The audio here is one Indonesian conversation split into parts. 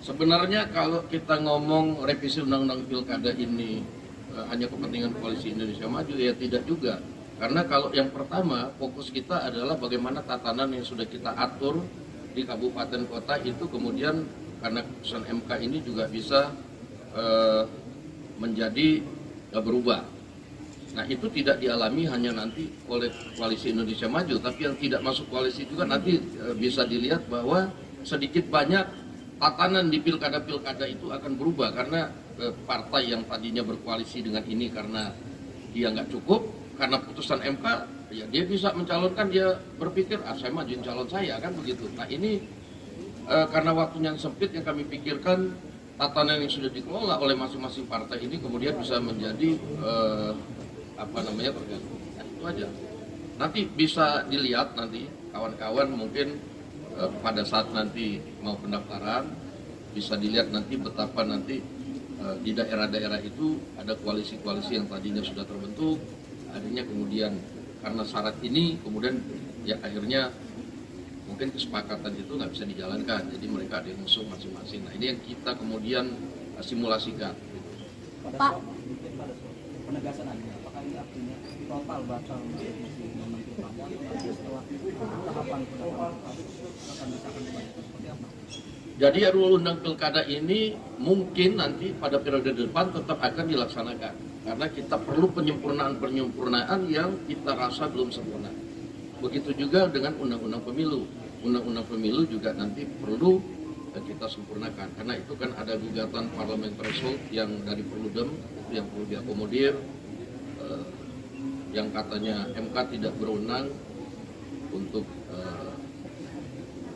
Sebenarnya kalau kita ngomong revisi undang-undang pilkada ini hanya kepentingan koalisi Indonesia Maju, ya tidak juga. Karena kalau yang pertama fokus kita adalah bagaimana tatanan yang sudah kita atur di kabupaten kota itu kemudian karena keputusan MK ini juga bisa menjadi berubah. Nah itu tidak dialami hanya nanti oleh koalisi Indonesia Maju, tapi yang tidak masuk koalisi juga nanti bisa dilihat bahwa sedikit banyak tatanan di pilkada-pilkada itu akan berubah karena partai yang tadinya berkoalisi dengan ini karena dia nggak cukup, karena putusan MK, ya dia bisa mencalonkan, dia berpikir, saya majuin calon saya, kan begitu. Nah ini karena waktunya yang sempit yang kami pikirkan, tatanan yang sudah dikelola oleh masing-masing partai ini kemudian bisa menjadi tergantung. Nah, itu aja. Nanti bisa dilihat nanti kawan-kawan mungkin pada saat nanti mau pendaftaran bisa dilihat nanti betapa nanti di daerah-daerah itu ada koalisi-koalisi yang tadinya sudah terbentuk, akhirnya kemudian karena syarat ini kemudian ya akhirnya mungkin kesepakatan itu nggak bisa dijalankan, jadi mereka ada yang ngusung masing-masing. Nah ini yang kita kemudian simulasikan. Pak, penegasan aja, apakah ini artinya total batal setelah tahapan akan disahkan seperti apa? Jadi RUU Undang Pilkada ini mungkin nanti pada periode depan tetap akan dilaksanakan karena kita perlu penyempurnaan yang kita rasa belum sempurna. Begitu juga dengan Undang-Undang Pemilu. Undang-Undang Pemilu juga nanti perlu kita sempurnakan karena itu kan ada gugatan parlemen threshold yang dari Perludem itu yang perlu diakomodir, yang katanya MK tidak berwenang untuk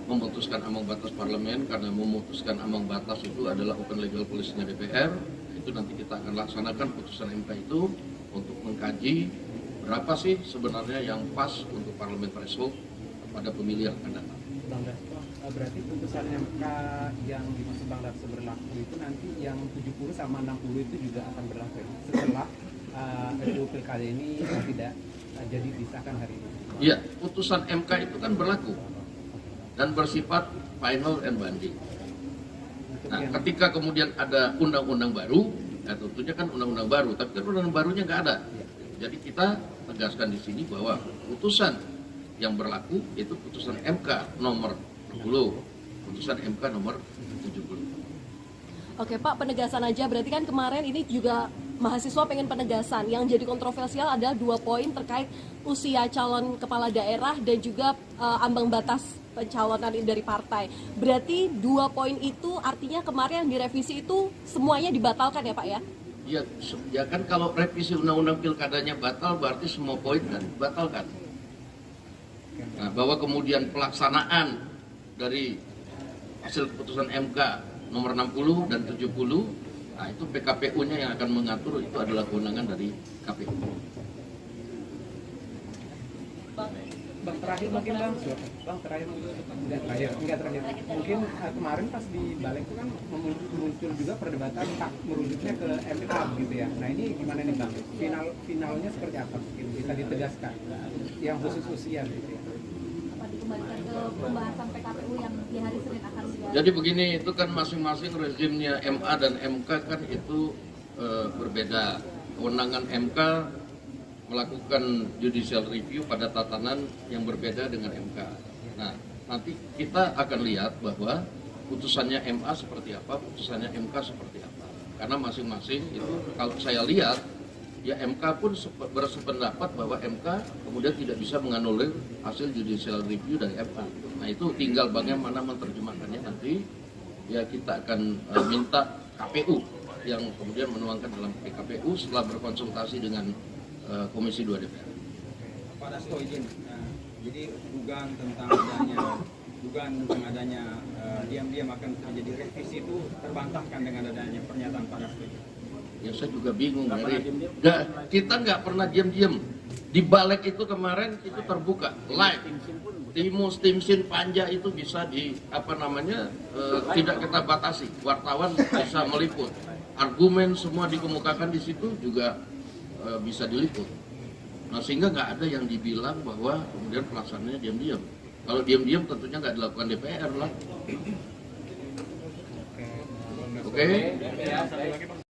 memutuskan ambang batas parlemen karena memutuskan ambang batas itu adalah open legal policy-nya DPR. Itu nanti kita akan laksanakan putusan MK itu untuk mengkaji berapa sih sebenarnya yang pas untuk parlemen threshold pada pemilihan yang akan datang. Berarti putusan MK yang dimaksud Bang Darso berlaku itu nanti yang 70 sama 60 itu juga akan berlaku setelah RUU Pilkada ini tidak jadi disahkan hari ini. Iya, putusan MK itu kan berlaku dan bersifat final and binding. Nah, ketika kemudian ada undang-undang baru, ya tentunya kan undang-undang baru, tapi kan undang-undang barunya nggak ada. Jadi kita tegaskan di sini bahwa putusan yang berlaku itu putusan MK nomor 60, putusan MK nomor 70. oke Pak, penegasan aja, berarti kan kemarin ini juga mahasiswa pengen penegasan. Yang jadi kontroversial adalah 2 poin terkait usia calon kepala daerah dan juga ambang batas pencalonan dari partai. Berarti 2 poin itu artinya kemarin yang direvisi itu semuanya dibatalkan ya Pak ya? Iya, ya kan kalau revisi undang-undang pilkadanya batal berarti semua poin kan dibatalkan. Nah, bahwa kemudian pelaksanaan dari hasil keputusan MK nomor 60 dan 70, nah itu PKPU-nya yang akan mengatur, itu adalah kewenangan dari KPU. Bang terakhir mungkin mungkin kemarin pas di balik itu kan muncul juga perdebatan tak merujuknya ke MK gitu ya. Nah ini gimana nih Bang? Finalnya seperti apa? Mungkin bisa ditegaskan yang khusus usia gitu ya. Apa dikembalikan ke pembahasan PKPU yang di hari Senin akan dilakukan? Jadi begini, itu kan masing-masing rezimnya MA dan MK kan itu berbeda. Kewenangan MK melakukan judicial review pada tatanan yang berbeda dengan MK. Nah, nanti kita akan lihat bahwa putusannya MA seperti apa, putusannya MK seperti apa. Karena masing-masing itu kalau saya lihat, ya MK pun bersependapat bahwa MK kemudian tidak bisa menganulir hasil judicial review dari MA. Nah, itu tinggal bagaimana menerjemahkannya nanti. Ya kita akan minta KPU yang kemudian menuangkan dalam PKPU setelah berkonsultasi dengan Komisi 2 DPR. Pak Dasko izin, jadi dugaan tentang adanya diam-diam akan terjadi revisi itu terbantahkan dengan adanya pernyataan Pak Dasko. Ya saya juga bingung, kita nggak pernah diam-diam. Di balik itu kemarin itu terbuka, live. Timsin Panja itu bisa tidak kita batasi. Wartawan bisa meliput. Argumen semua dikemukakan di situ juga bisa diliput. Nah sehingga nggak ada yang dibilang bahwa kemudian pelaksanaannya diam-diam. Kalau diam-diam tentunya nggak dilakukan DPR lah. Oke?